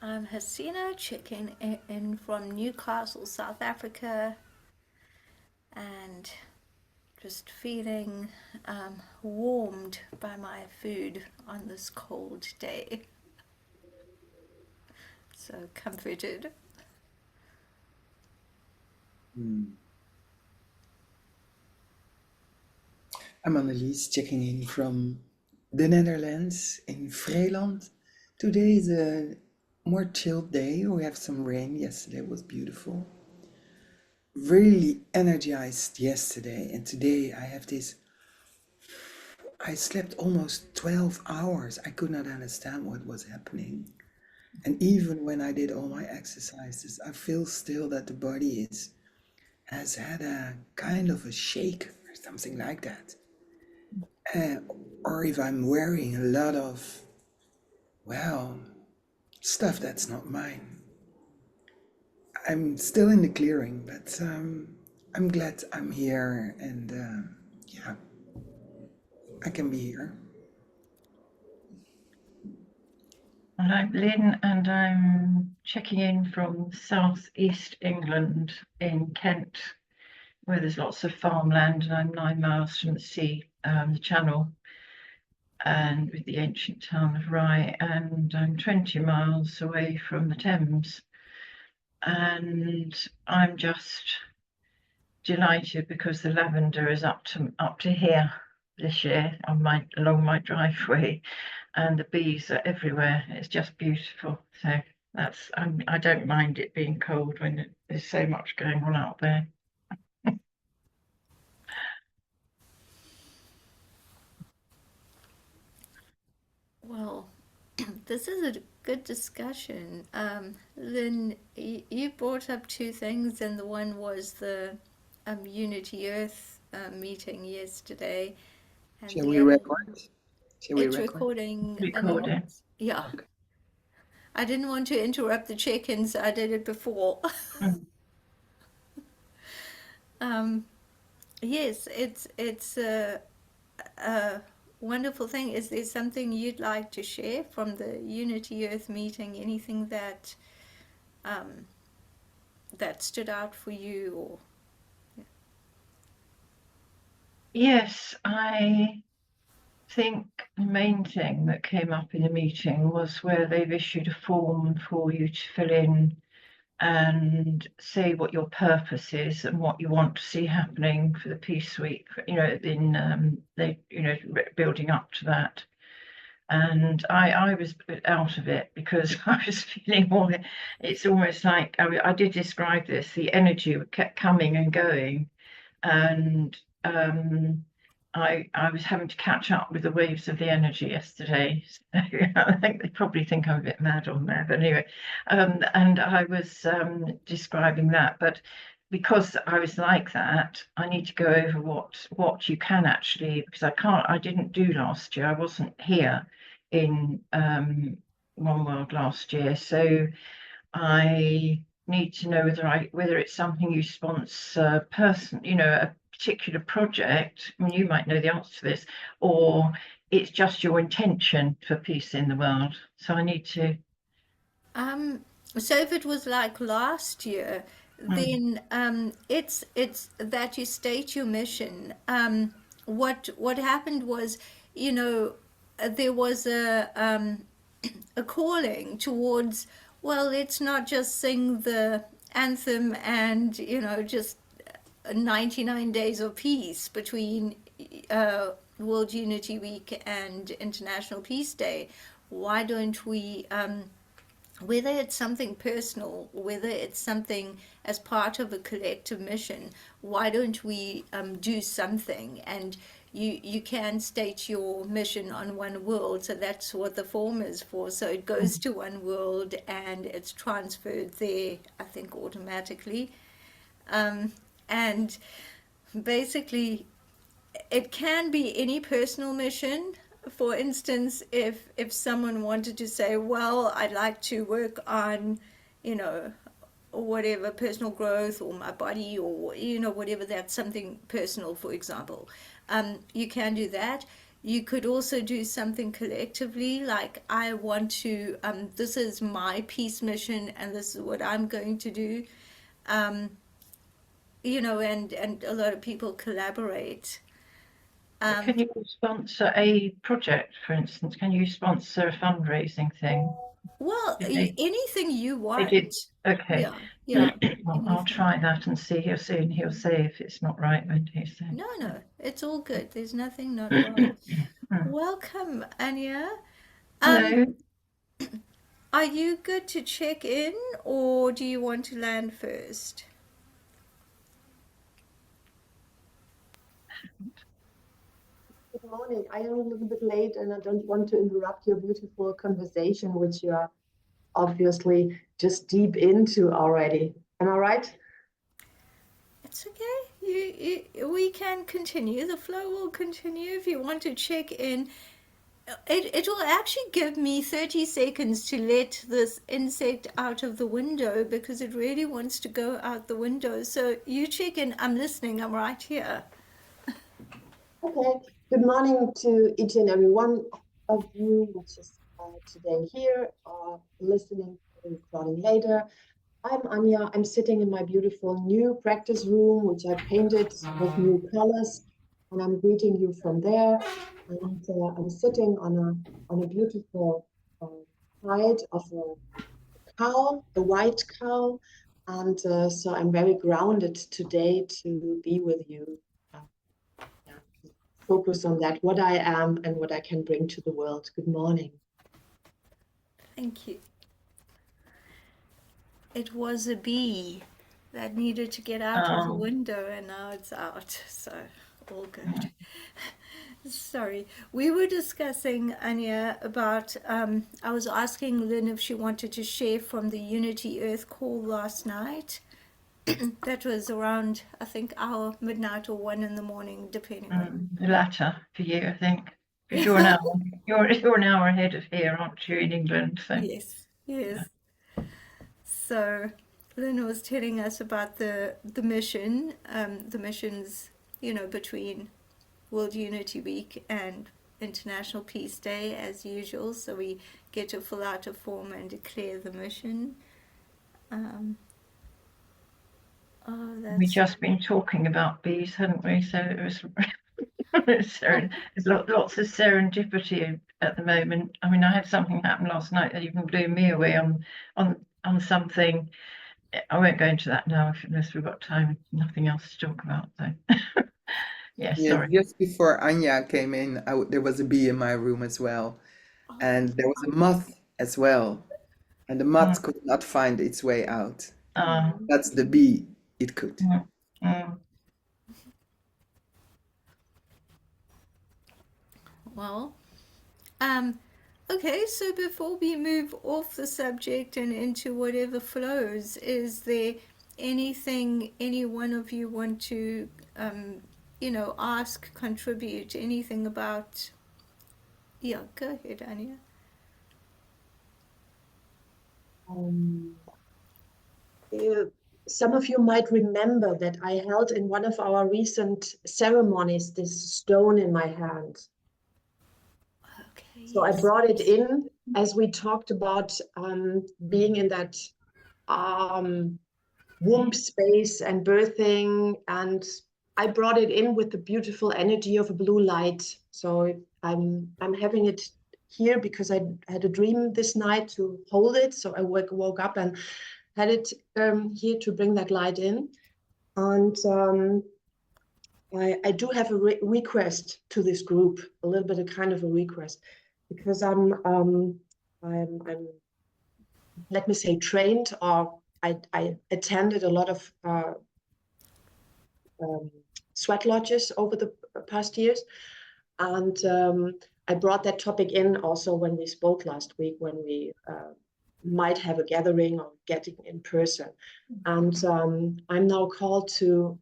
I'm Hasina, checking in from Newcastle, South Africa, and just feeling warmed by my food on this cold day. So comforted. I'm Annelies, checking in from the Netherlands in Vreeland. Today is a more chilled day. We have some rain. Yesterday was beautiful. Really energized yesterday, and today I have this. I slept almost 12 hours. I could not understand what was happening. And even when I did all my exercises, I feel still that the body has had a kind of a shake or something like that. Or if I'm wearing a lot of, well, stuff that's not mine. I'm still in the clearing, but I'm glad I'm here and yeah, I can be here. And I'm Lynn, and I'm checking in from southeast England in Kent, where there's lots of farmland, and I'm 9 miles from the sea, the Channel, and with the ancient town of Rye, and I'm 20 miles away from the Thames. And I'm just delighted because the lavender is up to here this year along my driveway, and the bees are everywhere. It's just beautiful. So I don't mind it being cold when there's so much going on out there. Well, this is a good discussion. Lynn, you brought up two things, and the one was the Unity Earth meeting yesterday, and Shall the we other, record? Shall we it's record? recording. Recording. Yeah. Okay. I didn't want to interrupt the check-ins. I did it before. Mm. Yes, it's a wonderful thing. Is there something you'd like to share from the Unity Earth meeting? Anything that that stood out for you, or Yes, I think the main thing that came up in the meeting was where they've issued a form for you to fill in and say what your purpose is and what you want to see happening for the Peace Week, in building up to that. And I was out of it because I was feeling it's almost like I did describe this, the energy kept coming and going, and I was having to catch up with the waves of the energy yesterday. So I think they probably think I'm a bit mad on there, but anyway, and I was describing that, but because I was like that, I need to go over what you can actually, because I didn't do last year. I wasn't here in One World last year, so I need to know whether it's something you sponsor a particular project. I mean, you might know the answer to this, or it's just your intention for peace in the world. So I need to. so if it was like last year, Mm. then it's that you state your mission. What happened was, you know, there was a calling towards, well, let's not just sing the anthem and, just 99 days of peace between World Unity Week and International Peace Day. Why don't we, whether it's something personal, whether it's something as part of a collective mission, why don't we do something? And you can state your mission on One World, so that's what the form is for. So it goes to One World and it's transferred there, I think, automatically. And basically, it can be any personal mission. For instance, if someone wanted to say, well, I'd like to work on, you know, whatever personal growth or my body or whatever, that's something personal, for example, you can do that. You could also do something collectively, like I want to, this is my peace mission and this is what I'm going to do. um, and a lot of people collaborate. Can you sponsor a project, for instance? Can you sponsor a fundraising thing? Well, anything you They want. did. Okay. Yeah. Well, I'll try that and see how soon he'll say if it's not right, won't he? So. No, it's all good. There's nothing not right. Welcome, Anya. Hello. Are you good to check in, or do you want to land first? Good morning. I am a little bit late and I don't want to interrupt your beautiful conversation, which you are obviously just deep into already. Am I right? It's okay. We can continue. The flow will continue. If you want to check in, it will actually give me 30 seconds to let this insect out of the window because it really wants to go out the window. So you check in. I'm listening. I'm right here. Okay. Good morning to each and every one of you, which is today here or listening to the recording later. I'm Anya. I'm sitting in my beautiful new practice room, which I painted with new colors, and I'm greeting you from there. And I'm sitting on a beautiful hide of a cow, a white cow, and so I'm very grounded today to be with you. Yeah, focus on that, what I am and what I can bring to the world. Good morning. Thank you. It was a bee that needed to get out of the window, and now it's out, so all good. Sorry, we were discussing, Anya, about I was asking Lynn if she wanted to share from the Unity Earth call last night. That was around, I think, our midnight or 1 in the morning, depending on. The latter for you, I think, because you're an hour ahead of here, aren't you, in England? So. Yes. Yeah. So Lynn was telling us about the mission, the missions, between World Unity Week and International Peace Day, as usual. So we get to fill out a form and declare the mission. We've just been talking about bees, hadn't we? So it was there's lots of serendipity at the moment. I mean, I had something happen last night that even blew me away on something. I won't go into that now unless we've got time. Nothing else to talk about. So Yeah, sorry. just before Anya came in, there was a bee in my room as well, and there was a moth as well, and the moth could not find its way out. That's the bee. It could. Well, okay, so before we move off the subject and into whatever flows, is there anything any one of you want to, ask, contribute, anything about? Yeah, go ahead, Anya. Some of you might remember that I held in one of our recent ceremonies this stone in my hand. Okay. So I brought it in as we talked about being in that womb space and birthing, and I brought it in with the beautiful energy of a blue light. So I'm having it here because I had a dream this night to hold it. So I woke up and had it here to bring that light in. And I do have a request to this group, a little bit of kind of a request, because I'm let me say trained, or I attended a lot of sweat lodges over the past years, and I brought that topic in also when we spoke last week, when we might have a gathering or getting in person. And I'm now called to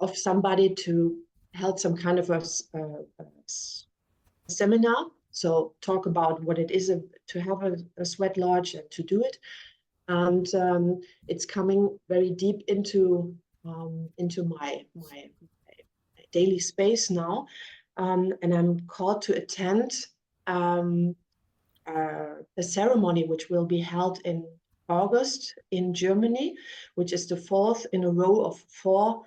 of somebody to held some kind of a seminar. So talk about what it is to have a sweat lodge and to do it. And it's coming very deep into my daily space now. And I'm called to attend a ceremony which will be held in August in Germany, which is the fourth in a row of four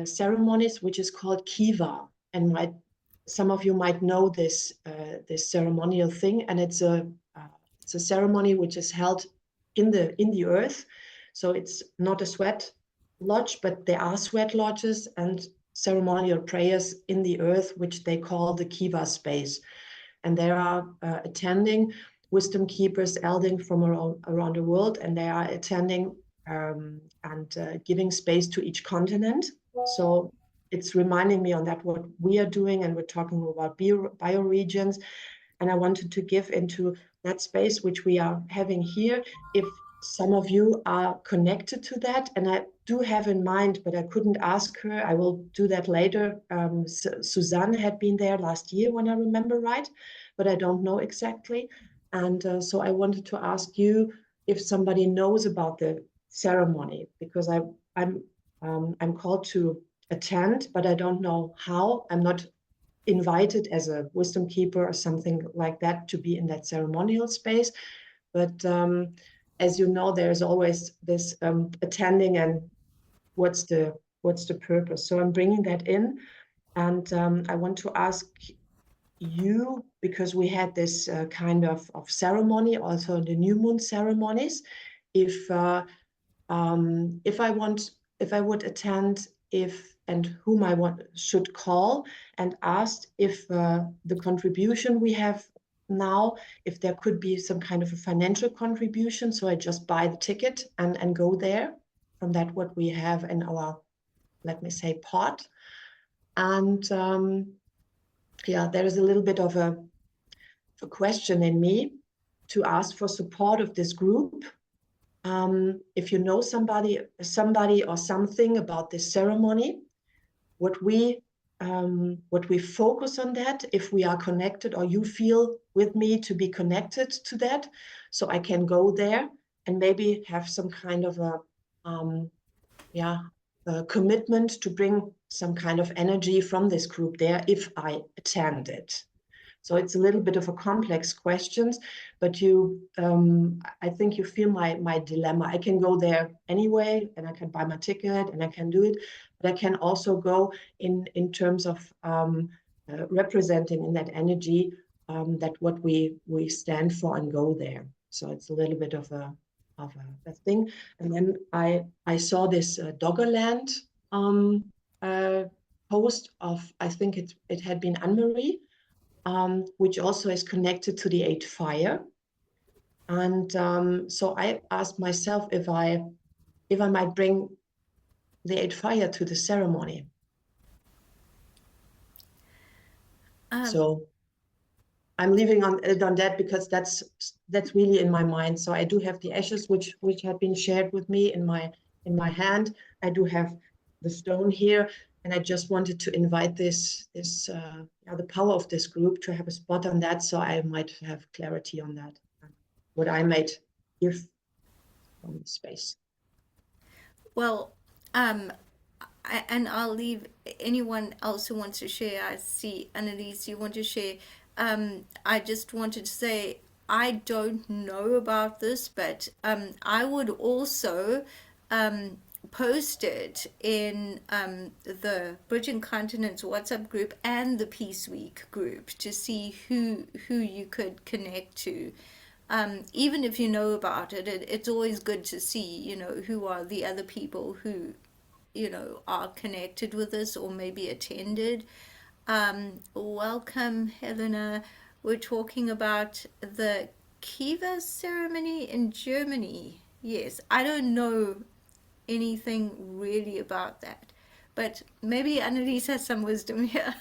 ceremonies, which is called Kiva. And some of you might know this ceremonial thing, and it's a ceremony which is held in the earth. So it's not a sweat lodge, but there are sweat lodges and ceremonial prayers in the earth, which they call the Kiva space. And there are attending wisdom keepers, elding from around the world, and they are attending and giving space to each continent. So it's reminding me on that what we are doing, and we're talking about bioregions. And I wanted to give into that space which we are having here. If some of you are connected to that, and I do have in mind, but I couldn't ask her. I will do that later. Suzanne had been there last year, when I remember right, but I don't know exactly. And so I wanted to ask you if somebody knows about the ceremony, because I'm called to attend, but I don't know how. I'm not invited as a wisdom keeper or something like that to be in that ceremonial space. But as you know, there's always this attending and what's the purpose. So I'm bringing that in, and I want to ask you, because we had this kind of ceremony also in the new moon ceremonies, if I would attend, and whom I should call and ask if the contribution we have now, if there could be some kind of a financial contribution. So I just buy the ticket and go there from that what we have in our, let me say, pot. And yeah, there is a little bit of a question in me to ask for support of this group. If you know somebody or something about this ceremony, what we focus on that, if we are connected, or you feel with me to be connected to that, so I can go there and maybe have some kind of a commitment to bring some kind of energy from this group there if I attend it. So it's a little bit of a complex questions, but I think you feel my dilemma. I can go there anyway, and I can buy my ticket, and I can do it, but I can also go in terms of representing in that energy that what we stand for, and go there. So it's a little bit of a thing. And then I saw this Doggerland post of, I think it had been Anne-Marie, which also is connected to the 8th fire. And so I asked myself if I might bring the 8th fire to the ceremony. So I'm leaving on that, because that's really in my mind. So I do have the ashes which had been shared with me in my hand. I do have the stone here, and I just wanted to invite the power of this group to have a spot on that, so I might have clarity on that, what I might give from the space. Well, and I'll leave anyone else who wants to share. I see Annalise, you want to share. I just wanted to say I don't know about this, but I would also post it in the Bridging Continents WhatsApp group and the Peace Week group to see who you could connect to. even if you know about it, it's always good to see, who are the other people who, are connected with us or maybe attended. Welcome, Helena. We're talking about the Kiva ceremony in Germany. Yes, I don't know anything really about that, but maybe Annalise has some wisdom here.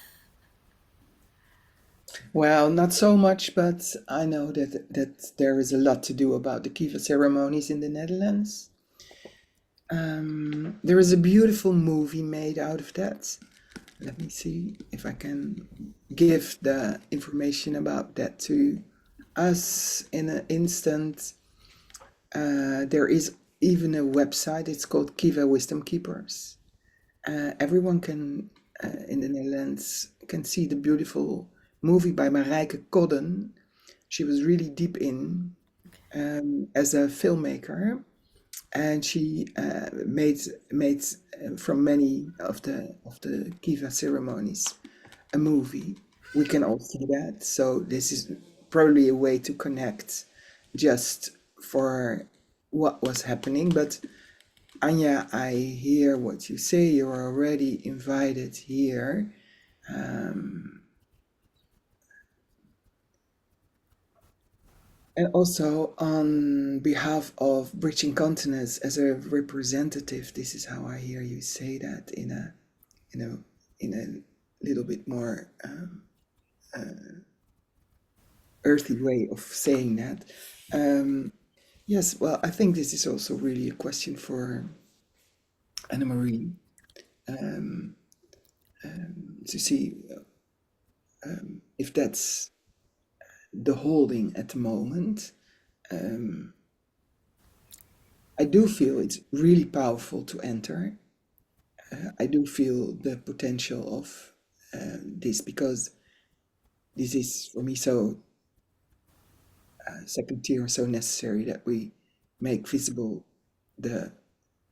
Well, not so much, but I know that there is a lot to do about the Kiva ceremonies in the Netherlands. There is a beautiful movie made out of that. Let me see if I can give the information about that to us in an instant. There is even a website, it's called Kiva Wisdom Keepers. Everyone can, in the Netherlands, can see the beautiful movie by Marijke Kodden. She was really deep in as a filmmaker, and she made from many of the Kiva ceremonies a movie. We can all see that. So this is probably a way to connect just for what was happening. But Anya, I hear what you say. You're already invited here. And also on behalf of Bridging Continents as a representative, this is how I hear you say that in a little bit more earthy way of saying that. Yes, well, I think this is also really a question for Anna Marie to see if that's the holding at the moment. I do feel it's really powerful to enter. I do feel the potential of this because this is for me so second tier, so necessary that we make visible the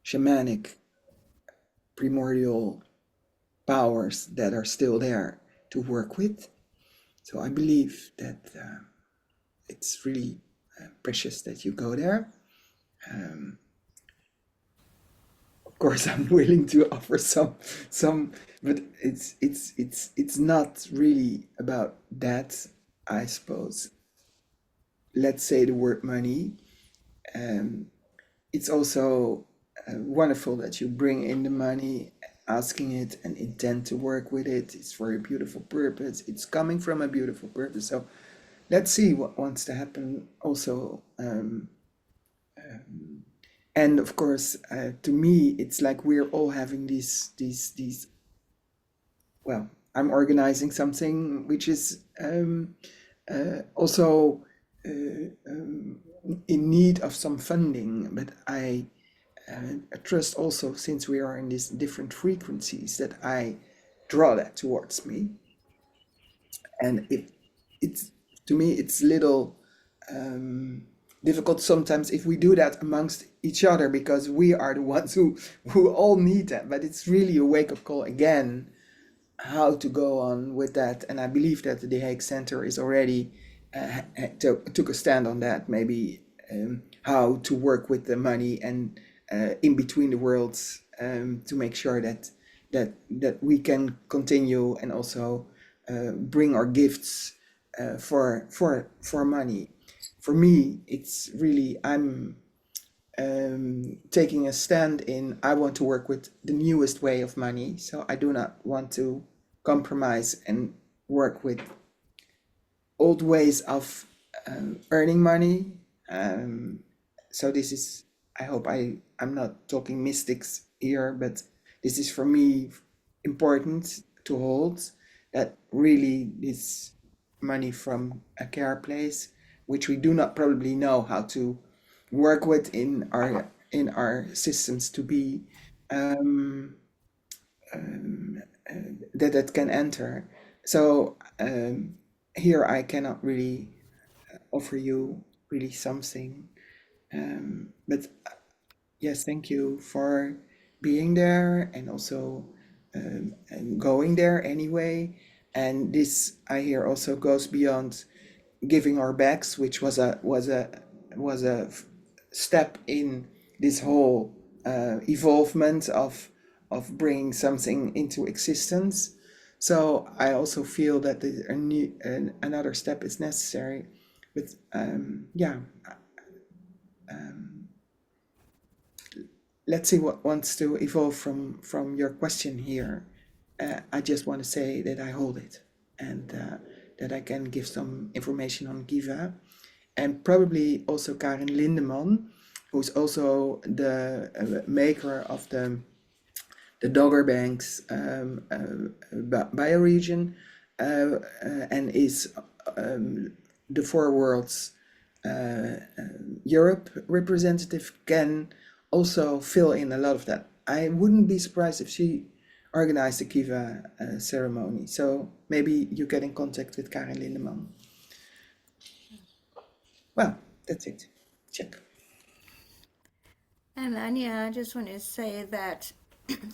shamanic primordial powers that are still there to work with. So I believe that it's really precious that you go there. Of course, I'm willing to offer some, but it's not really about that, I suppose. Let's say the word money. It's also wonderful that you bring in the money, asking it and intend to work with it. It's for a beautiful purpose. It's coming from a beautiful purpose. So let's see what wants to happen also. And of course, to me, it's like we're all having these. Well, I'm organizing something which is also in need of some funding, but I trust also, since we are in these different frequencies, that I draw that towards me, and it's to me it's little difficult sometimes if we do that amongst each other because we are the ones who all need that. But it's really a wake-up call again how to go on with that, and I believe that the Hague Center is already took a stand on that. Maybe how to work with the money and in between the worlds to make sure that we can continue and also bring our gifts for money. For me, it's really I'm taking a stand in I want to work with the newest way of money, so I do not want to compromise and work with old ways of earning money. So this is, I hope I'm not talking mystics here, but this is for me important to hold, that really this money from a care place, which we do not probably know how to work with in our systems to be that can enter. So here I cannot really offer you really something, but yes, thank you for being there and also and going there anyway. And this I hear also goes beyond giving our backs, which was a step in this whole evolvement of bringing something into existence. So I also feel that another step is necessary. But yeah, let's see what wants to evolve from your question here. I just want to say that I hold it, and that I can give some information on Giva, and probably also Karin Lindeman, who's also the maker of the Dogger Banks bioregion, and is the Four Worlds Europe representative, can also fill in a lot of that. I wouldn't be surprised if she organized the Kiva ceremony. So maybe you get in contact with Karin Lindeman. Well, that's it. Check. And Anya, I just want to say that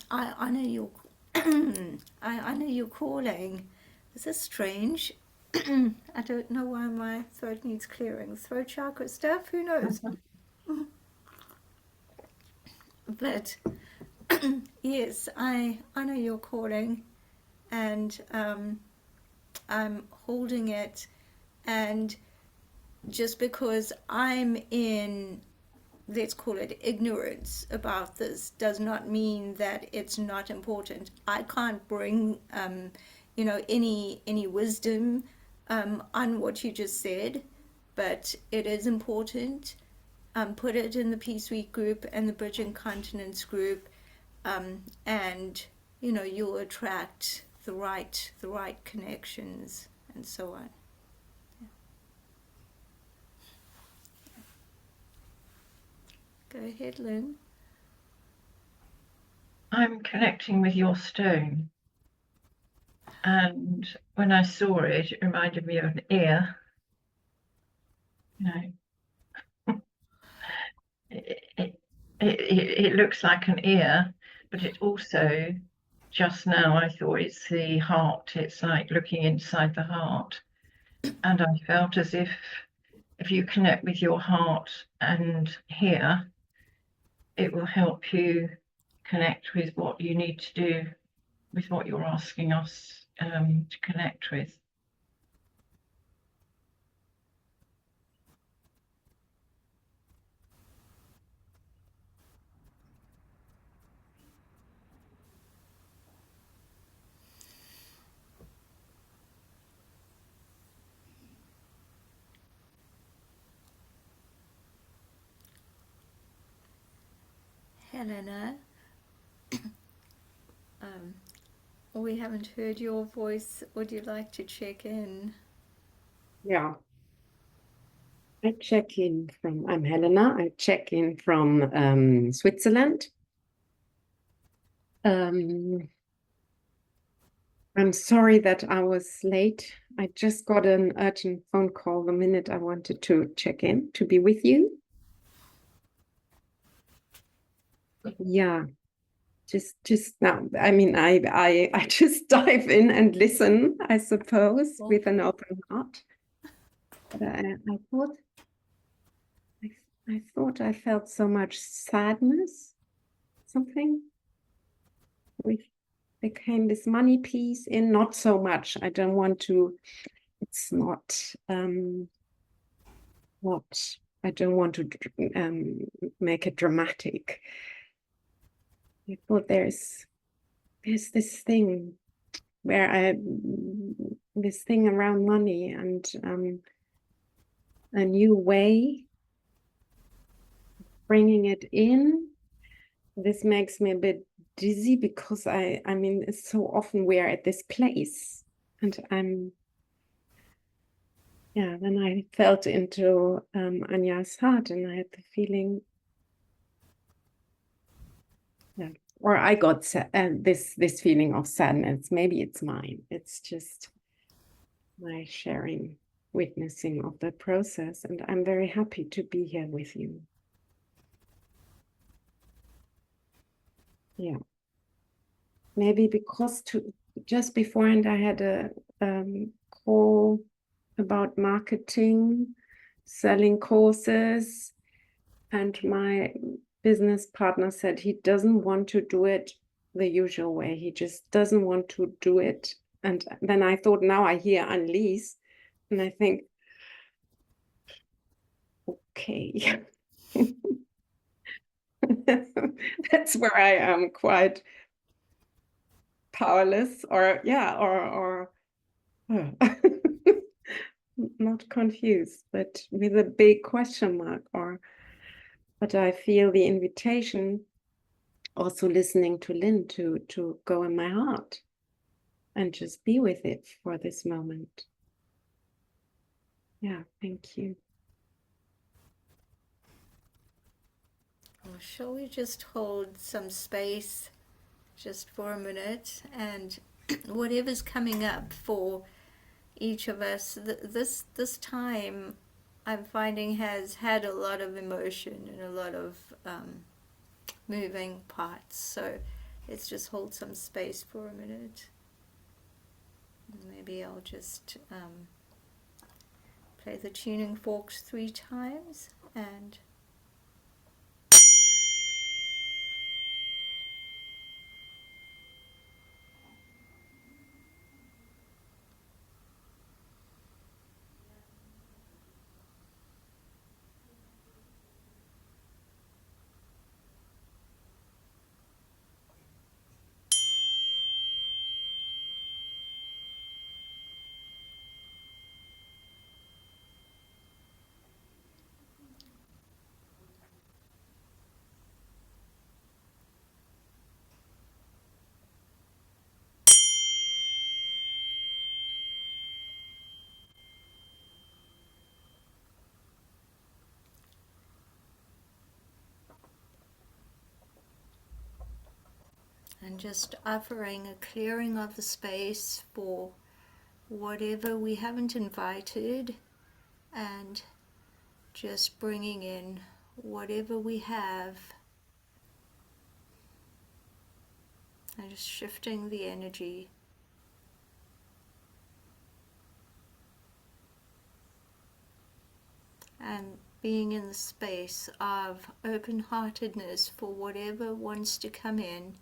I honor your I honor your calling. This is strange. I don't know why my throat needs clearing. Throat chakra stuff, who knows? But yes, I honor your calling, and I'm holding it. And just because I'm in, let's call it, ignorance about this, does not mean that it's not important. I can't bring any wisdom on what you just said, but it is important. Put it in the Peace Week group and the Bridging Continents group, and you'll attract the right connections and so on. Go ahead, Lynn. I'm connecting with your stone. And when I saw it, it reminded me of an ear. It looks like an ear, but it also, just now I thought it's the heart. It's like looking inside the heart. And I felt as if you connect with your heart and here, it will help you connect with what you need to do, with what you're asking us to connect with. Helena, we haven't heard your voice. Would you like to check in? Yeah. I'm Helena. I check in from Switzerland. I'm sorry that I was late. I just got an urgent phone call the minute I wanted to check in to be with you. Yeah, just now. I mean, I just dive in and listen, I suppose, with an open heart. But I thought I felt so much sadness, something. There came this money piece in, not so much. I don't want to, it's not what, I don't want to make it dramatic. I thought there's this thing where this thing around money and a new way bringing it in. This makes me a bit dizzy because I mean, it's so often we're at this place, and then I felt into Anya's heart, and I had the feeling, or I got this feeling of sadness. Maybe it's mine. It's just my sharing, witnessing of the process, and I'm very happy to be here with you. Yeah. Maybe because just beforehand I had a call, about marketing, selling courses, and my business partner said he doesn't want to do it the usual way. He just doesn't want to do it. And then I thought, now I hear Annelies, and I think, okay. That's where I am quite powerless, or not confused, but with a big question mark. But I feel the invitation, also listening to Lynn, to go in my heart and just be with it for this moment. Yeah, thank you. Well, shall we just hold some space just for a minute, and whatever's coming up for each of us, this time I'm finding has had a lot of emotion and a lot of moving parts. So let's just hold some space for a minute. Maybe I'll just play the tuning forks 3 times and just offering a clearing of the space for whatever we haven't invited, and just bringing in whatever we have, and just shifting the energy. And being in the space of open-heartedness for whatever wants to come in,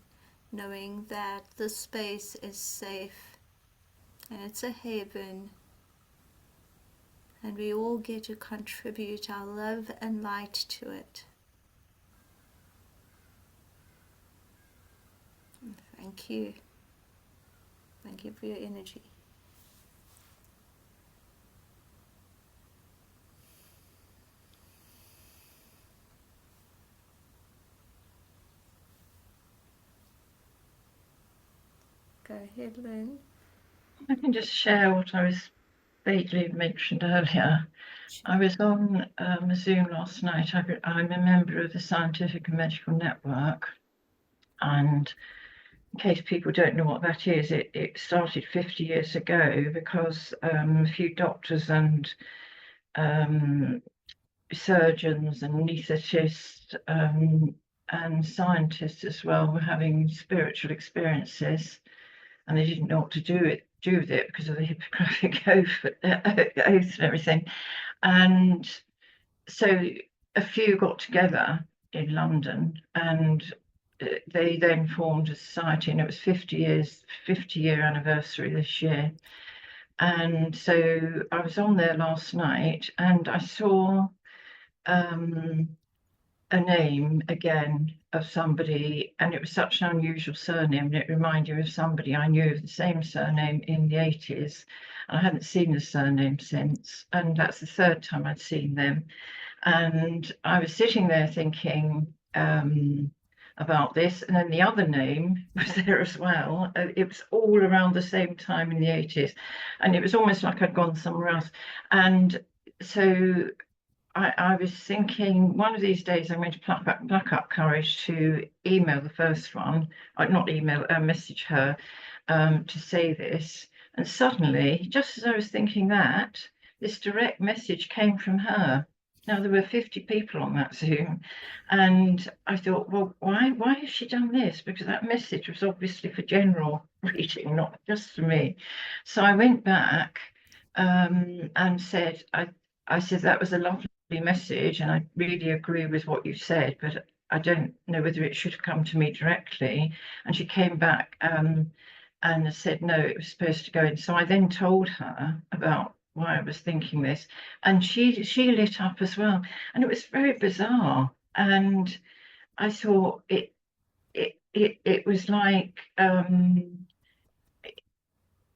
knowing that the space is safe and it's a haven, and we all get to contribute our love and light to it. Thank you. Thank you for your energy. Go ahead, Lynn. I can just share what I was vaguely mentioned earlier. I was on a Zoom last night. I'm a member of the Scientific and Medical Network, and in case people don't know what that is, it started 50 years ago because a few doctors and surgeons and anaesthetists and scientists as well were having spiritual experiences, and they didn't know what to do with it because of the Hippocratic oath and everything. And so a few got together in London, and they then formed a society, and it was 50-year anniversary this year. And so I was on there last night, and I saw a name again of somebody, and it was such an unusual surname, and it reminded me of somebody I knew of the same surname in the 80s. And I hadn't seen the surname since, and that's the 3rd time I'd seen them. And I was sitting there thinking about this, and then the other name was there as well. It was all around the same time in the 80s, and it was almost like I'd gone somewhere else. And so I was thinking, one of these days I'm going to pluck up courage to email the first one, not email, message her to say this. And suddenly, just as I was thinking that, this direct message came from her. Now, there were 50 people on that Zoom, and I thought, well, why has she done this? Because that message was obviously for general reading, not just for me. So I went back and said, I said that was a lovely message, and I really agree with what you said, but I don't know whether it should have come to me directly. And she came back and said, no, it was supposed to go in. So I then told her about why I was thinking this, and she lit up as well. And it was very bizarre. And I thought it was like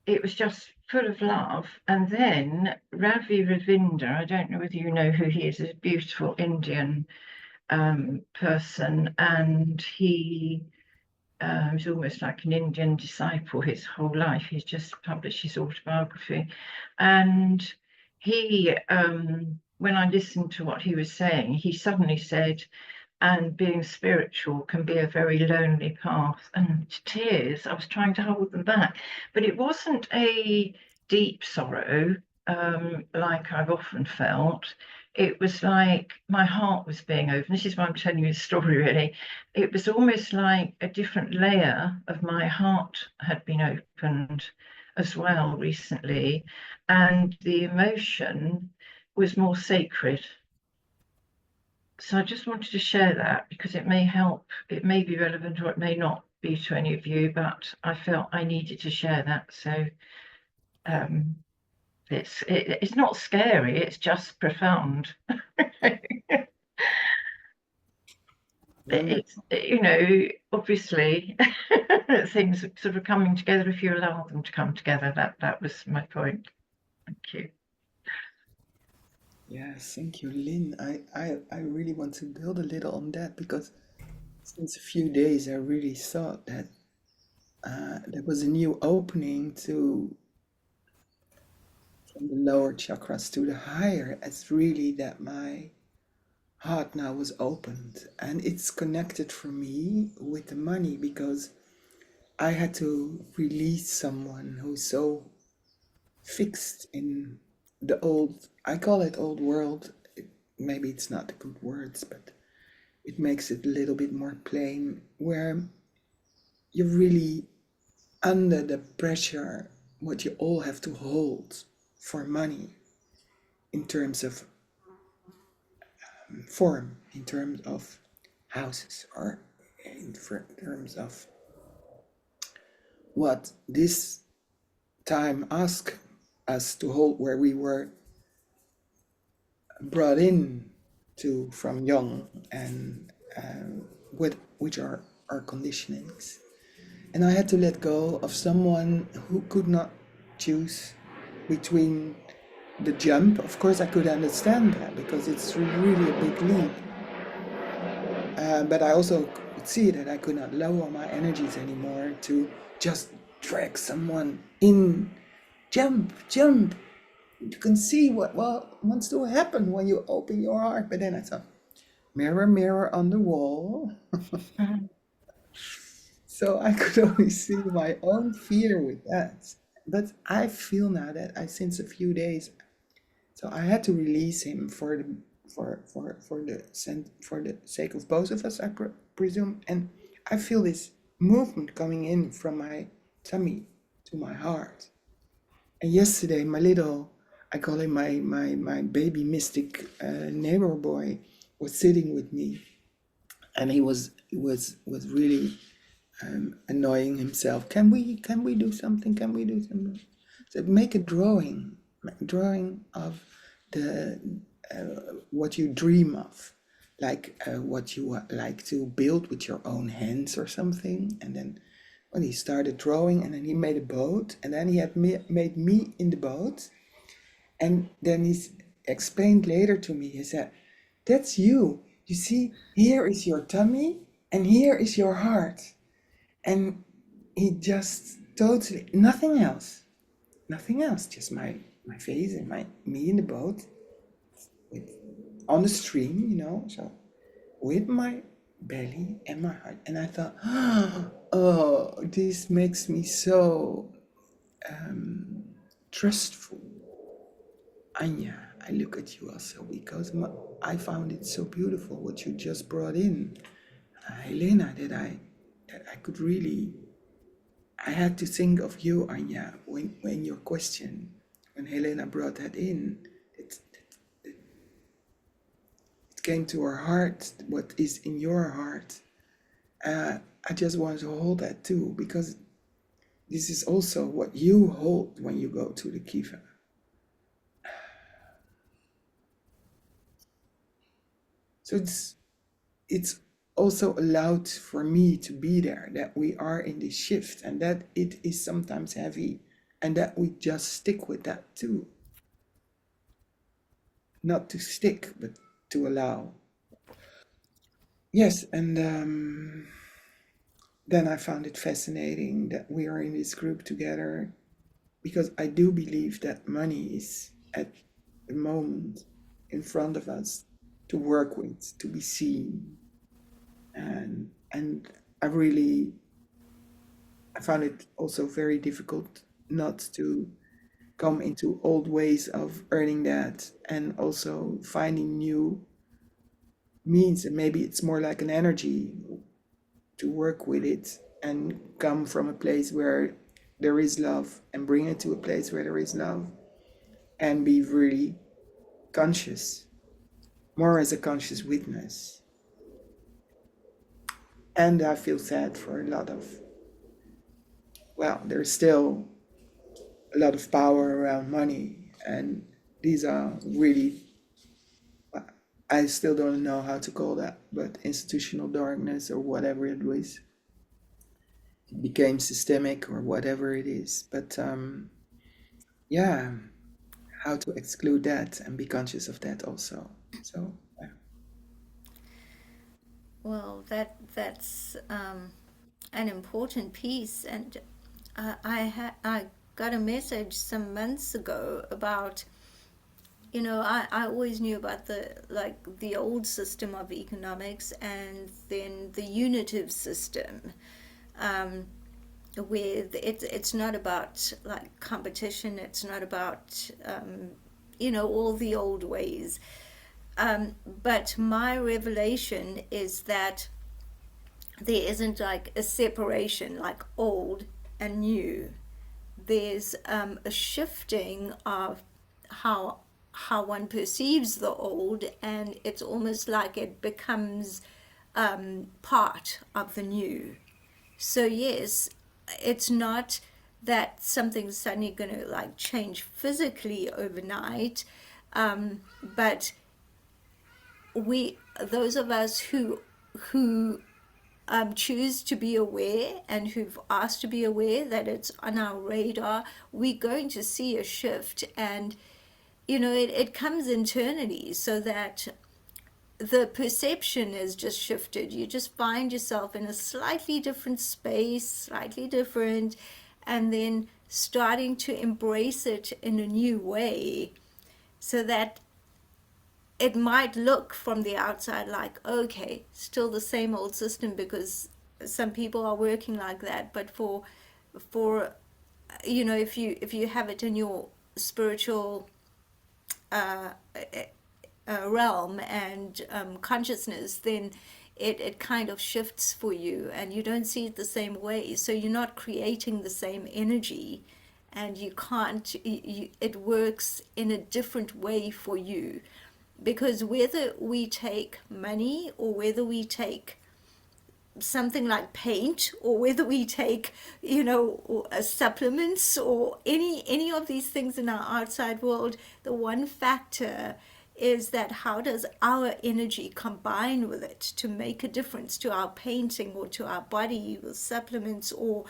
it was just full of love. And then Ravi Ravinder, I don't know whether you know who he is, a beautiful Indian person, and he was almost like an Indian disciple his whole life. He's just published his autobiography. And he, when I listened to what he was saying, he suddenly said, and being spiritual can be a very lonely path. And tears, I was trying to hold them back, but it wasn't a deep sorrow like I've often felt. It was like my heart was being opened. This is why I'm telling you the story, really. It was almost like a different layer of my heart had been opened as well recently, and the emotion was more sacred. So I just wanted to share that because it may help, it may be relevant or it may not be to any of you, but I felt I needed to share that. So it's not scary, it's just profound. It's, obviously things sort of coming together if you allow them to come together. That was my point. Thank you. Yes, thank you, Lynn. I really want to build a little on that because since a few days I really thought that there was a new opening to from the lower chakras to the higher. It's really that my heart now was opened, and it's connected for me with the money because I had to release someone who's so fixed in the old, I call it old world. Maybe it's not the good words, but it makes it a little bit more plain, where you're really under the pressure, what you all have to hold for money in terms of form, in terms of houses, or in terms of what this time asked us to hold, where we were brought in to from young, and with which are our conditionings. And I had to let go of someone who could not choose between the jump. Of course, I could understand that because it's really a big leap. But I also could see that I could not lower my energies anymore to just drag someone in. Jump, jump. You can see what wants to happen when you open your heart. But then I thought, mirror, mirror on the wall. So I could only see my own fear with that. But I feel now that since a few days, so I had to release him for the sake of both of us, I presume. And I feel this movement coming in from my tummy to my heart. And yesterday, my little, I call him my baby mystic neighbor boy, was sitting with me, and he was really annoying himself. Can we do something? Can we do something? So make a drawing of the what you dream of, like what you like to build with your own hands or something. And then when he started drawing, and then he made a boat, and then he had made me in the boat. And then he explained later to me, he said, that's you. You see, here is your tummy and here is your heart. And he just totally, nothing else, just my face and me in the boat with, on the stream, so with my belly and my heart. And I thought, oh, this makes me so trustful. Anya, I look at you also because I found it so beautiful what you just brought in, Helena, that I could really, I had to think of you, Anya, when your question when Helena brought that in, it came to her heart, what is in your heart. I just want to hold that too, because this is also what you hold when you go to the Kiva. So it's also allowed for me to be there, that we are in this shift and that it is sometimes heavy and that we just stick with that too. Not to stick, but to allow. Yes, and then I found it fascinating that we are in this group together, because I do believe that money is at the moment in front of us to work with, to be seen. And I found it also very difficult not to come into old ways of earning that, and also finding new means. And maybe it's more like an energy to work with it and come from a place where there is love and bring it to a place where there is love, and be really conscious, more as a conscious witness. And I feel sad for a lot of, well, there's still a lot of power around money, and these are really, I still don't know how to call that, but institutional darkness or whatever it was. It became systemic or whatever it is. But yeah, how to exclude that and be conscious of that also. So yeah. Well, that's an important piece, and I got a message some months ago about, I always knew about the old system of economics, and then the unitive system, where it's not about like competition, it's not about all the old ways. But my revelation is that there isn't like a separation like old and new. There's a shifting of how one perceives the old, and it's almost like it becomes part of the new. So yes, it's not that something's suddenly going to like change physically overnight, but those of us who choose to be aware and who've asked to be aware that it's on our radar, we're going to see a shift. And it comes internally, so that the perception is just shifted. You just find yourself in a slightly different space, slightly different, and then starting to embrace it in a new way, so that it might look from the outside like, okay, still the same old system, because some people are working like that. But for if you have it in your spiritual uh, realm and consciousness, then it kind of shifts for you, and you don't see it the same way. So you're not creating the same energy, and you can't. It works in a different way for you, because whether we take money or whether we take something like paint, or whether we take supplements, or any of these things in our outside world, the one factor is that how does our energy combine with it to make a difference to our painting, or to our body with supplements, or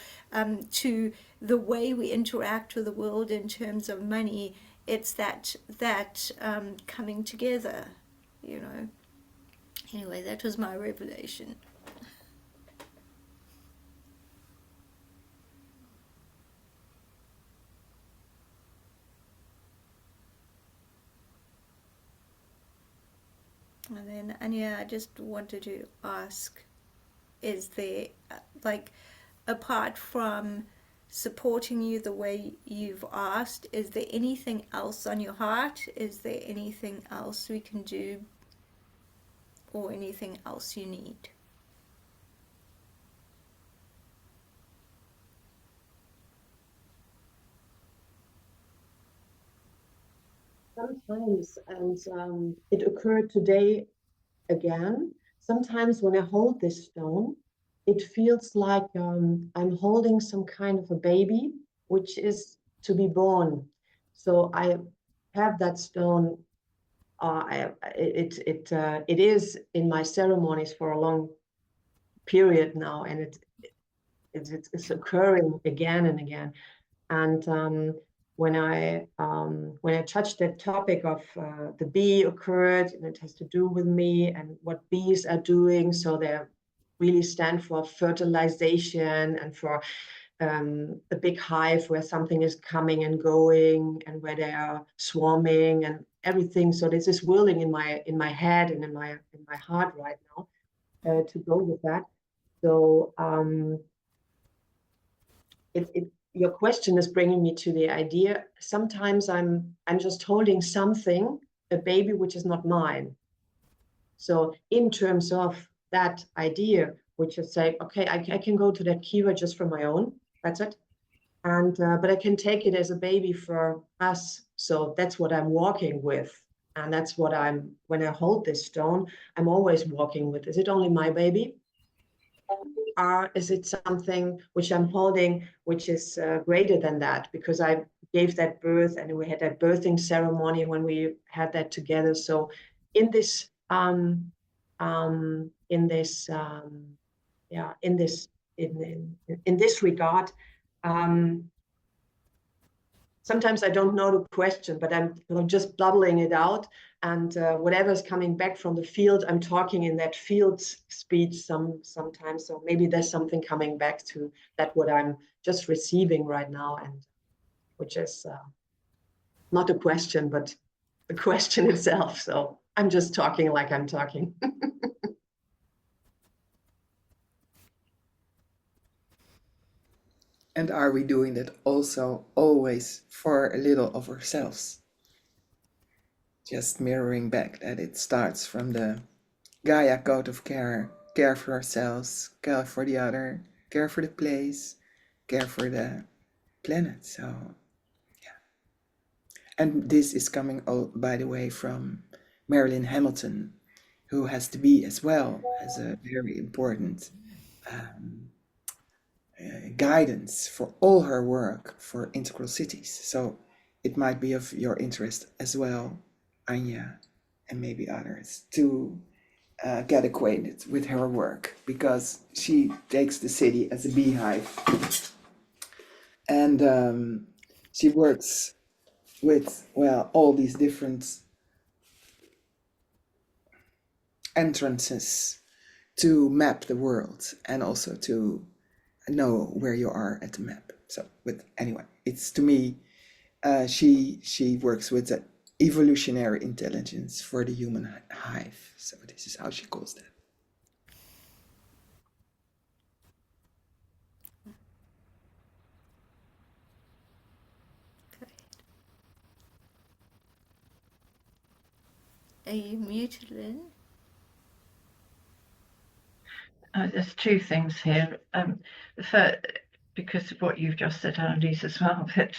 to the way we interact with the world in terms of money. It's that coming together, anyway. That was my revelation. And then, Anya, I just wanted to ask, is there, like, apart from supporting you the way you've asked, is there anything else on your heart? Is there anything else we can do, or anything else you need? Sometimes, and it occurred today again. Sometimes when I hold this stone, it feels like I'm holding some kind of a baby, which is to be born. So I have that stone. It is in my ceremonies for a long period now, and it's occurring again and again. And when I touched that topic of the bee occurred, and it has to do with me and what bees are doing. So they really stand for fertilization and for a big hive where something is coming and going and where they are swarming and everything. So this is whirling in my head and in my heart right now to go with that. So your question is bringing me to the idea. Sometimes I'm just holding something, a baby, which is not mine. So in terms of that idea, which is say, okay, I can go to that kiva just for my own. That's it. And but I can take it as a baby for us. So that's what I'm walking with. And that's what when I hold this stone, I'm always walking with. Is it only my baby? Or is it something which I'm holding, which is greater than that? Because I gave that birth, and we had that birthing ceremony when we had that together. So in this, in this, yeah, in this regard, sometimes I don't know the question, but I'm just bubbling it out. And whatever's coming back from the field, I'm talking in that field speech sometimes. So maybe there's something coming back to that what I'm just receiving right now, and which is not a question, but the question itself. So I'm just talking like I'm talking. And are we doing that also always for a little of ourselves? Just mirroring back that it starts from the Gaia code of care, care for ourselves, care for the other, care for the place, care for the planet. So, yeah. And this is coming, by the way, from Marilyn Hamilton, who has to be as well as a very important guidance for all her work for integral cities. So it might be of your interest as well, Anya, and maybe others, to get acquainted with her work, because she takes the city as a beehive, and she works with, well, all these different entrances to map the world and also to know where you are at the map. So, but anyway, it's to me, she works with the evolutionary intelligence for the human hive. So this is how she calls that. Are you muted, Lynn? There's two things here. The first, because of what you've just said, Annalise, as well, but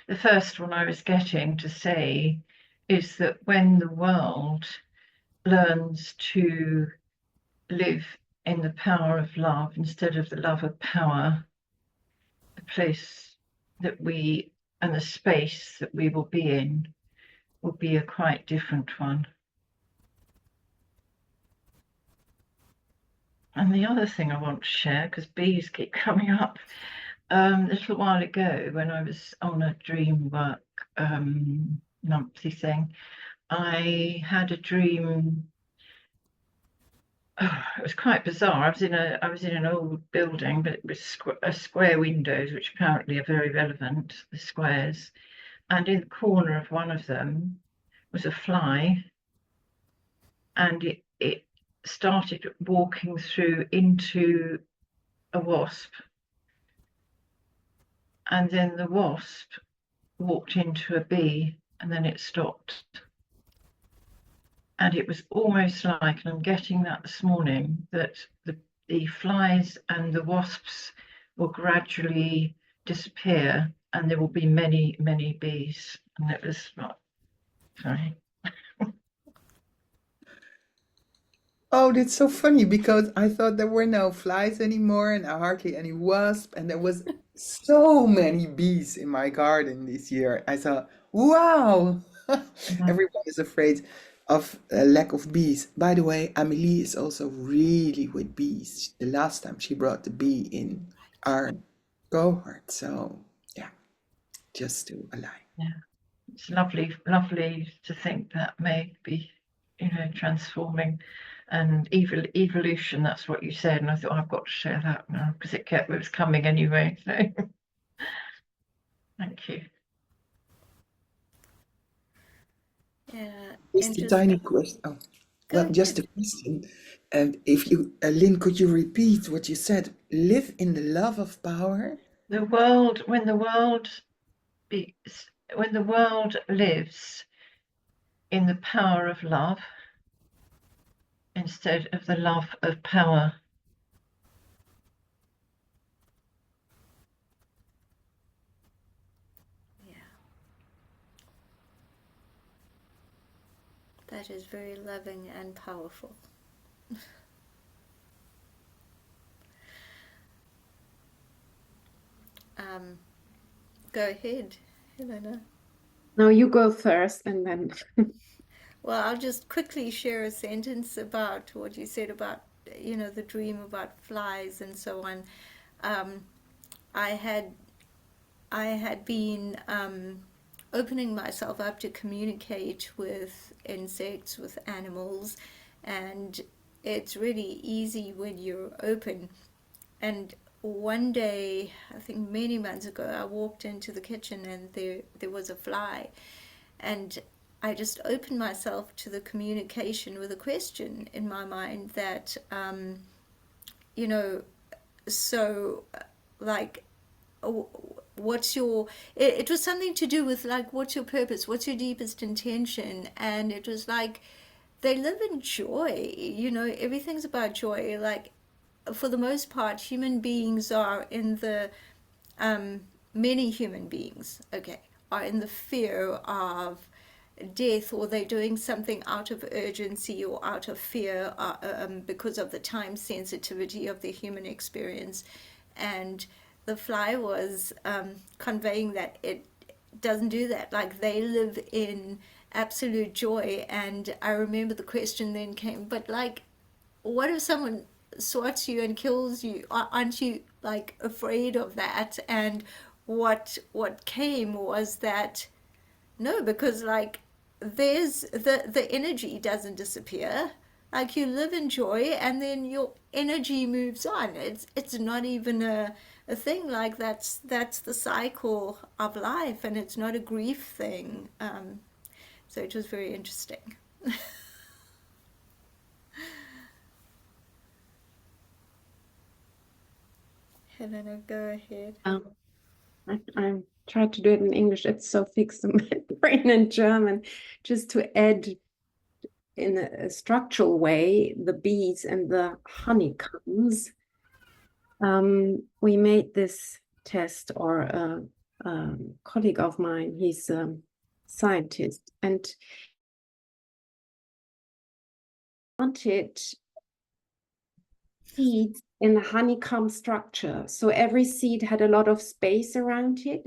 the first one I was getting to say is that when the world learns to live in the power of love instead of the love of power, the place that we and the space that we will be in will be a quite different one. And the other thing I want to share, because bees keep coming up, a little while ago when I was on a dream work numpty thing, I had a dream. It was quite bizarre. I was in an old building, but it was square windows, which apparently are very relevant, the squares. And in the corner of one of them was a fly, and it started walking through into a wasp, and then the wasp walked into a bee, and then it stopped. And it was almost like, and I'm getting that this morning, that the flies and the wasps will gradually disappear, and there will be many, many bees. And it was Sorry. Oh, that's so funny because I thought there were no flies anymore and hardly any wasp, and there was so many bees in my garden this year. I thought, wow, Yeah. everyone is afraid of a lack of bees. By the way, Amelie is also really with bees. The last time she brought the bee in our cohort. So yeah, just to align. Yeah. It's lovely, lovely to think that may be, transforming and evolution. That's what you said, and I thought I've got to share that now because it was coming anyway. So thank you. Yeah, Just a tiny interesting. question. Oh, Go well, just ahead. a question. And if you, Lynn, could you repeat what you said? Live in the love of power. The world, when the world lives in the power of love instead of the love of power. Yeah, that is very loving and powerful. Um, Go ahead, Helena. No, you go first and then. Well, I'll just quickly share a sentence about what you said about, the dream about flies and so on. Um, I had I had been opening myself up to communicate with insects, with animals, and it's really easy when you're open. And one day, I think many months ago, I walked into the kitchen and there was a fly, and I just opened myself to the communication with a question in my mind that, you know, so like, what's your, it was something to do with like, what's your purpose, what's your deepest intention, and it was like, they live in joy, everything's about joy. Like, for the most part, human beings are in the um, many human beings, okay, are in the fear of death, or they're doing something out of urgency or out of fear, because of the time sensitivity of the human experience. And the fly was conveying that it doesn't do that. Like, they live in absolute joy. And I remember the question then came, but like, what if someone swats you and kills you? Aren't you like afraid of that? And what came was that no, because like, there's the energy doesn't disappear. Like, you live in joy and then your energy moves on. It's not even a thing. Like, that's the cycle of life, and it's not a grief thing. So it was very interesting. Helena, go ahead. I tried to do it in English. It's so fixed in my brain in German. Just to add in a structural way the bees and the honeycombs. We made this test, or a colleague of mine, he's a scientist, and wanted seeds in the honeycomb structure. So every seed had a lot of space around it.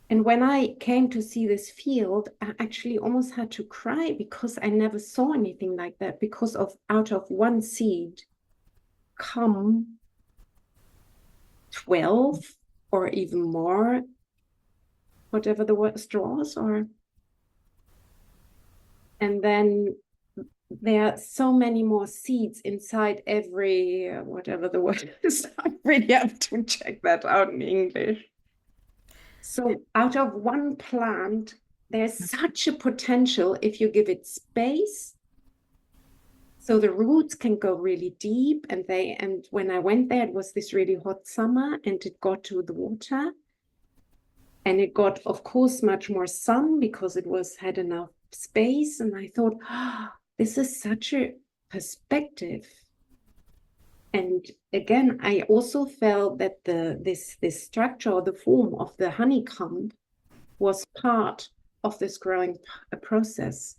And when I came to see this field, I actually almost had to cry because I never saw anything like that, because out of one seed come 12 or even more, whatever the word, straws, or, and then there are so many more seeds inside every, whatever the word is. I really have to check that out in English. So out of one plant, there's such a potential if you give it space. So the roots can go really deep, and when I went there, it was this really hot summer, and it got to the water. And it got, of course, much more sun because it had enough space. And I thought, this is such a perspective. And again, I also felt that this structure, or the form of the honeycomb, was part of this growing process.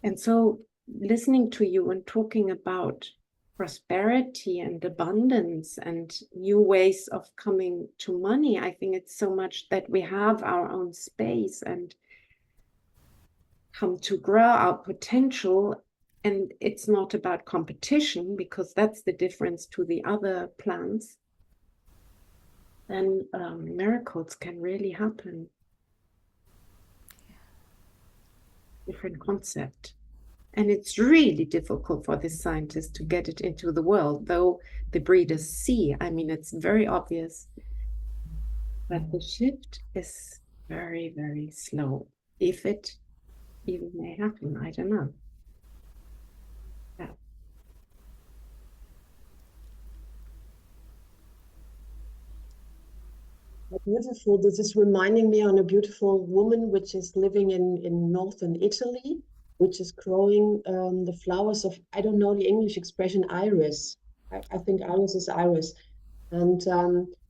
And so listening to you and talking about prosperity and abundance and new ways of coming to money, I think it's so much that we have our own space and come to grow our potential. And it's not about competition, because that's the difference to the other plants. Then miracles can really happen. Different concept. And it's really difficult for the scientists to get it into the world, though the breeders see. I mean, it's very obvious. But the shift is very, very slow. If it even may happen, I don't know. Yeah. Beautiful. This is reminding me on a beautiful woman which is living in northern Italy, which is growing the flowers of, I don't know the English expression, iris. I think iris is iris. And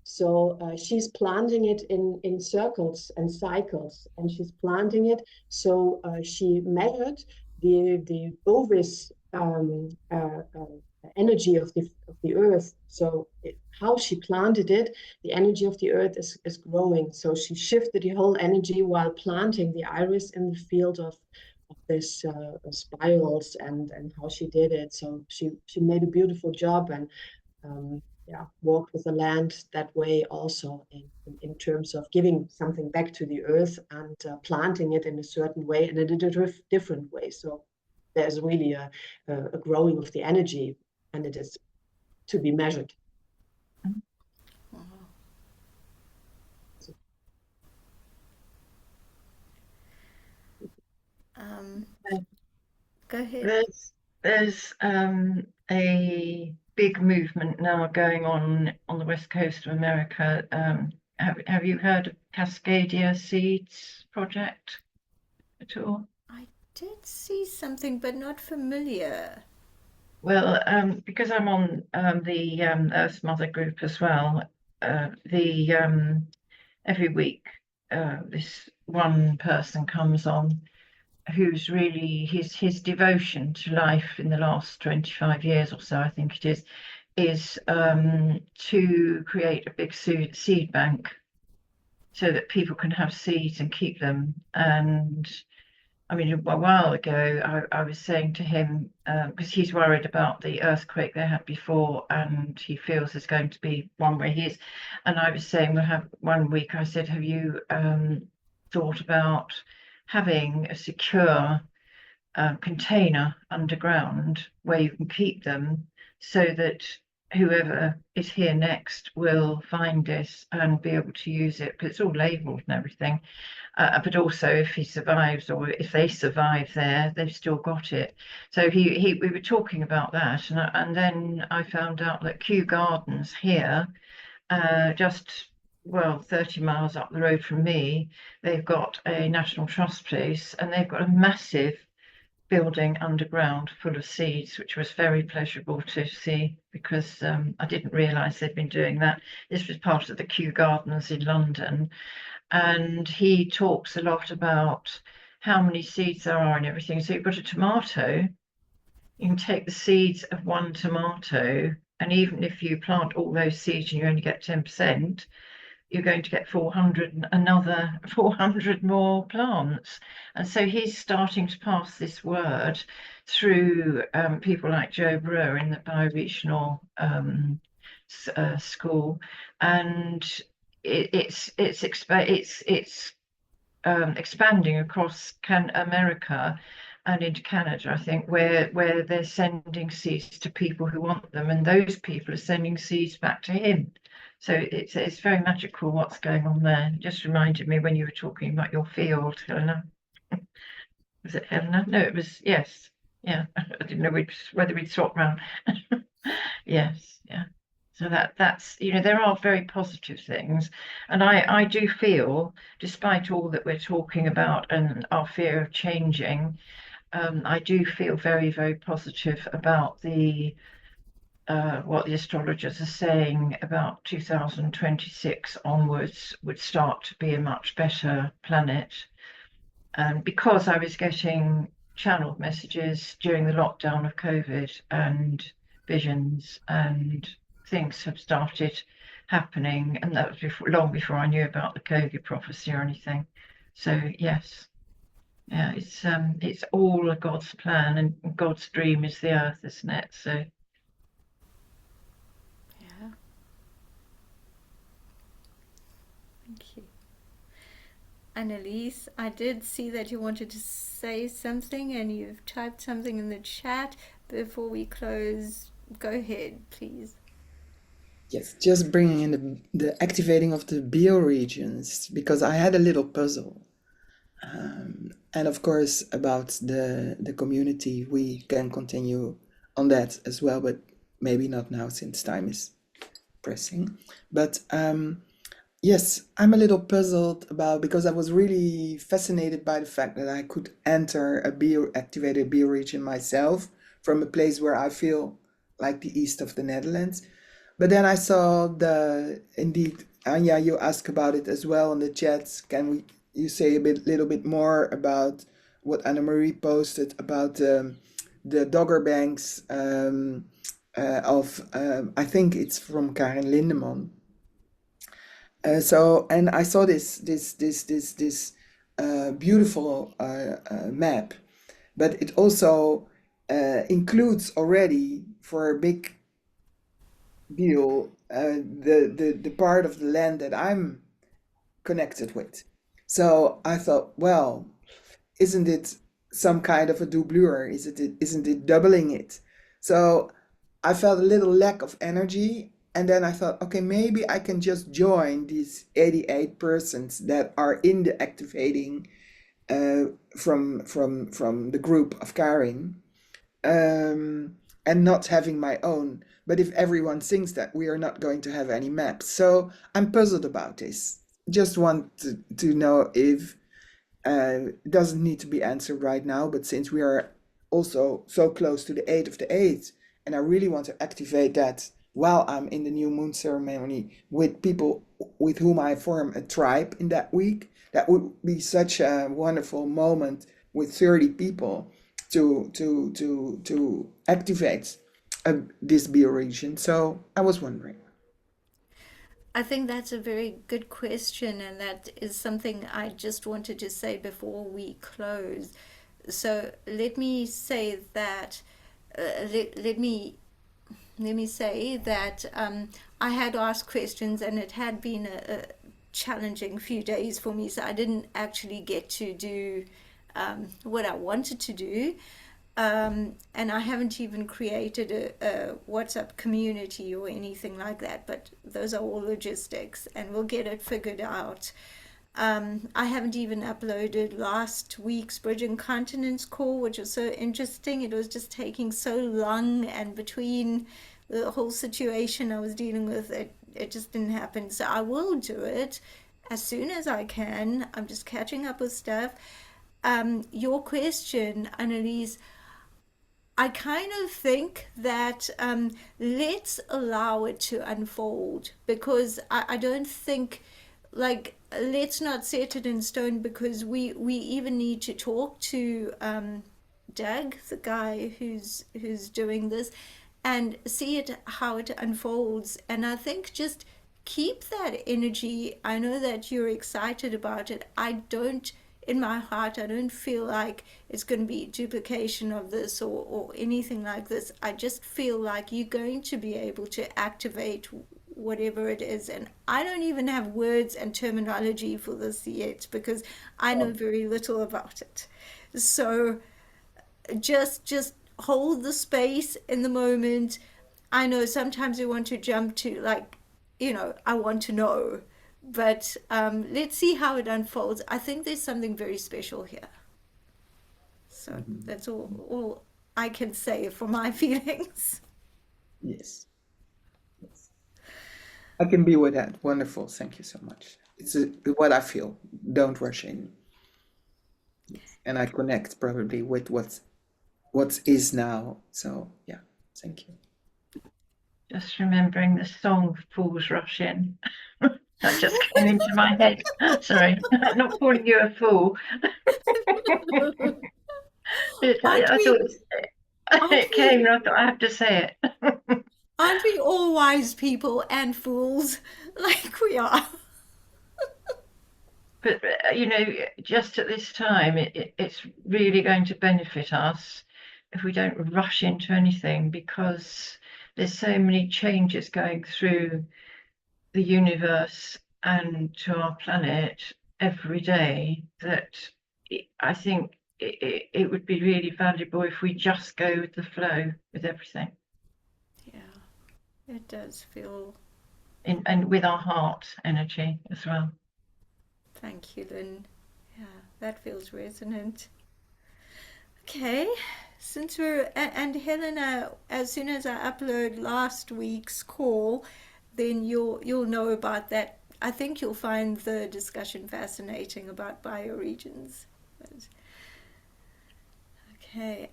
so she's planting it in circles and cycles, and she's planting it. So she measured the bovis energy of the earth. So how she planted it, the energy of the earth is growing. So she shifted the whole energy while planting the iris in the field of this spirals, and how she did it. So she made a beautiful job, and yeah, worked with the land that way also in terms of giving something back to the earth and planting it in a certain way and in a different way. So there's really a growing of the energy, and it is to be measured. Wow. Um, go ahead. There's a big movement now going on the west coast of America. Have you heard of Cascadia Seeds project at all? I did see something, but not familiar. Well, because I'm on the Earth Mother group as well, every week this one person comes on who's really his devotion to life in the last 25 years or so, I think it is to create a big seed bank so that people can have seeds and keep them. And I mean, a while ago, I was saying to him, because he's worried about the earthquake they had before, and he feels there's going to be one where he is. And I was saying, we'll have one week, I said, have you thought about having a secure container underground where you can keep them, so that whoever is here next will find this and be able to use it, because it's all labeled and everything. But also, if he survives, or if they survive there, they've still got it. So we were talking about that, and then I found out that Kew Gardens here, just 30 miles up the road from me, they've got a National Trust place, and they've got a massive building underground full of seeds, which was very pleasurable to see, because I didn't realise they'd been doing that. This was part of the Kew Gardens in London, and he talks a lot about how many seeds there are and everything. So you've got a tomato, you can take the seeds of one tomato, and even if you plant all those seeds and you only get 10%, you're going to get 400, another 400 more plants. And so he's starting to pass this word through people like Joe Brewer in the bioregional school, and it's expanding across America and into Canada, I think, where they're sending seeds to people who want them, and those people are sending seeds back to him. So it's very magical what's going on there. It just reminded me when you were talking about your field, Helena. Was it Helena? No, it was, yes. Yeah, I didn't know whether we'd swap round. Yes, yeah. So that's, there are very positive things. And I do feel, despite all that we're talking about and our fear of changing, I do feel very, very positive about what the astrologers are saying about 2026 onwards would start to be a much better planet. And because I was getting channeled messages during the lockdown of COVID and visions and things have started happening, and that was long before I knew about the COVID prophecy or anything. So yes, yeah, it's all a God's plan, and God's dream is the earth, isn't it? So Yeah. Thank you. Annalise, I did see that you wanted to say something and you've typed something in the chat. Before we close, go ahead, please. Yes, just bringing in the activating of the bioregions, because I had a little puzzle. And of course, about the community, we can continue on that as well, but maybe not now since time is pressing. But yes, I'm a little puzzled about, because I was really fascinated by the fact that I could enter a activated bioregion myself from a place where I feel like the east of the Netherlands. But then I saw indeed, Anya, you asked about it as well in the chats. You say little bit more about what Anna Marie posted about the Dogger Banks I think it's from Karin Lindeman. And I saw this beautiful map, but it also includes already, for a big deal, the part of the land that I'm connected with. So I thought, well, isn't it some kind of a doublure? Isn't it doubling it? So I felt a little lack of energy, and then I thought, okay, maybe I can just join these 88 persons that are in the activating from the group of Karin, and not having my own. But if everyone thinks that, we are not going to have any maps. So I'm puzzled about this. Just want to know if it doesn't need to be answered right now, but since we are also so close to the 8th of the 8th, and I really want to activate that while I'm in the new moon ceremony with people with whom I form a tribe in that week, that would be such a wonderful moment with 30 people to activate this bioregion. So I was wondering. I think that's a very good question, and that is something I just wanted to say before we close. So let me say that, let me say that I had asked questions, and it had been a challenging few days for me, so I didn't actually get to do what I wanted to do. And I haven't even created a WhatsApp community or anything like that, but those are all logistics and we'll get it figured out. I haven't even uploaded last week's Bridging Continents call, which was so interesting. It was just taking so long, and between the whole situation I was dealing with, it just didn't happen. So I will do it as soon as I can. I'm just catching up with stuff. Your question, Annalise, I kind of think that let's allow it to unfold, because I don't think, like, let's not set it in stone, because we even need to talk to Doug, the guy who's doing this, and see it how it unfolds. And I think just keep that energy. I know that you're excited about it. I don't, in my heart, I don't feel like it's going to be duplication of this or anything like this. I just feel like you're going to be able to activate whatever it is. And I don't even have words and terminology for this yet, because I know very little about it. So just hold the space in the moment. I know sometimes we want to jump to, like, I want to know, but let's see how it unfolds. I think there's something very special here. So that's all I can say for my feelings. Yes. Yes. I can be with that. Wonderful. Thank you so much. It's what I feel. Don't rush in. Yes. And I connect probably with what is now. So yeah, thank you. just remembering the song Fools Rush In. That just came into my head. Sorry, I'm not calling you a fool. Aren't I we? thought Aren't it came, we? and I thought I have to say it. Aren't we all wise people and fools, like we are? But just at this time, it's really going to benefit us if we don't rush into anything, because there's so many changes going through the universe and to our planet every day that I think it would be really valuable if we just go with the flow with everything, Yeah, it does feel. and with our heart energy as well. Thank you, Lynn. Yeah, that feels resonant. Okay, since we're and Helena, as soon as I upload last week's call, then you'll know about that. I think you'll find the discussion fascinating about bioregions. Okay,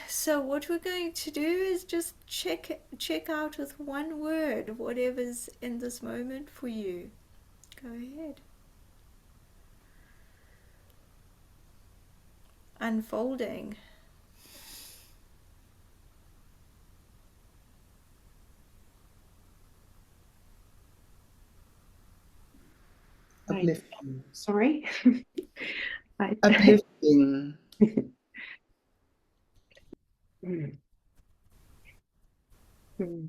so what we're going to do is just check out with one word whatever's in this moment for you. Go ahead. Unfolding. Uplifting. Sorry. Uplifting. Hmm. Hmm.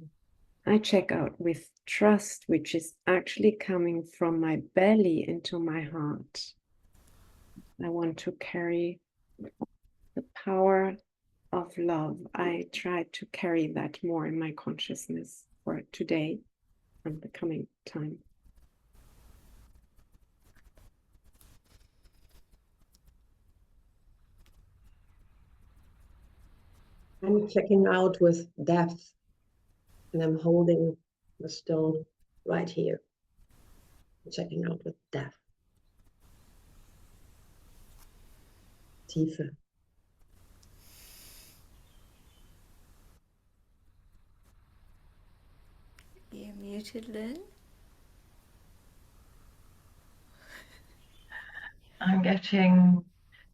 I check out with trust, which is actually coming from my belly into my heart. I want to carry the power of love. I try to carry that more in my consciousness for today and the coming time. I'm checking out with depth, and I'm holding the stone right here. I'm checking out with depth. Tiefe. You're muted, Lynn. I'm getting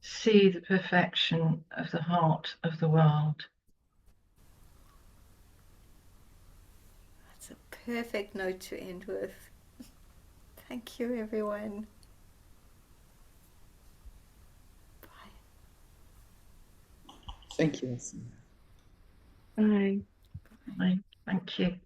see the perfection of the heart of the world. That's a perfect note to end with. Thank you, everyone. Bye. Thank you. Bye. Thank you.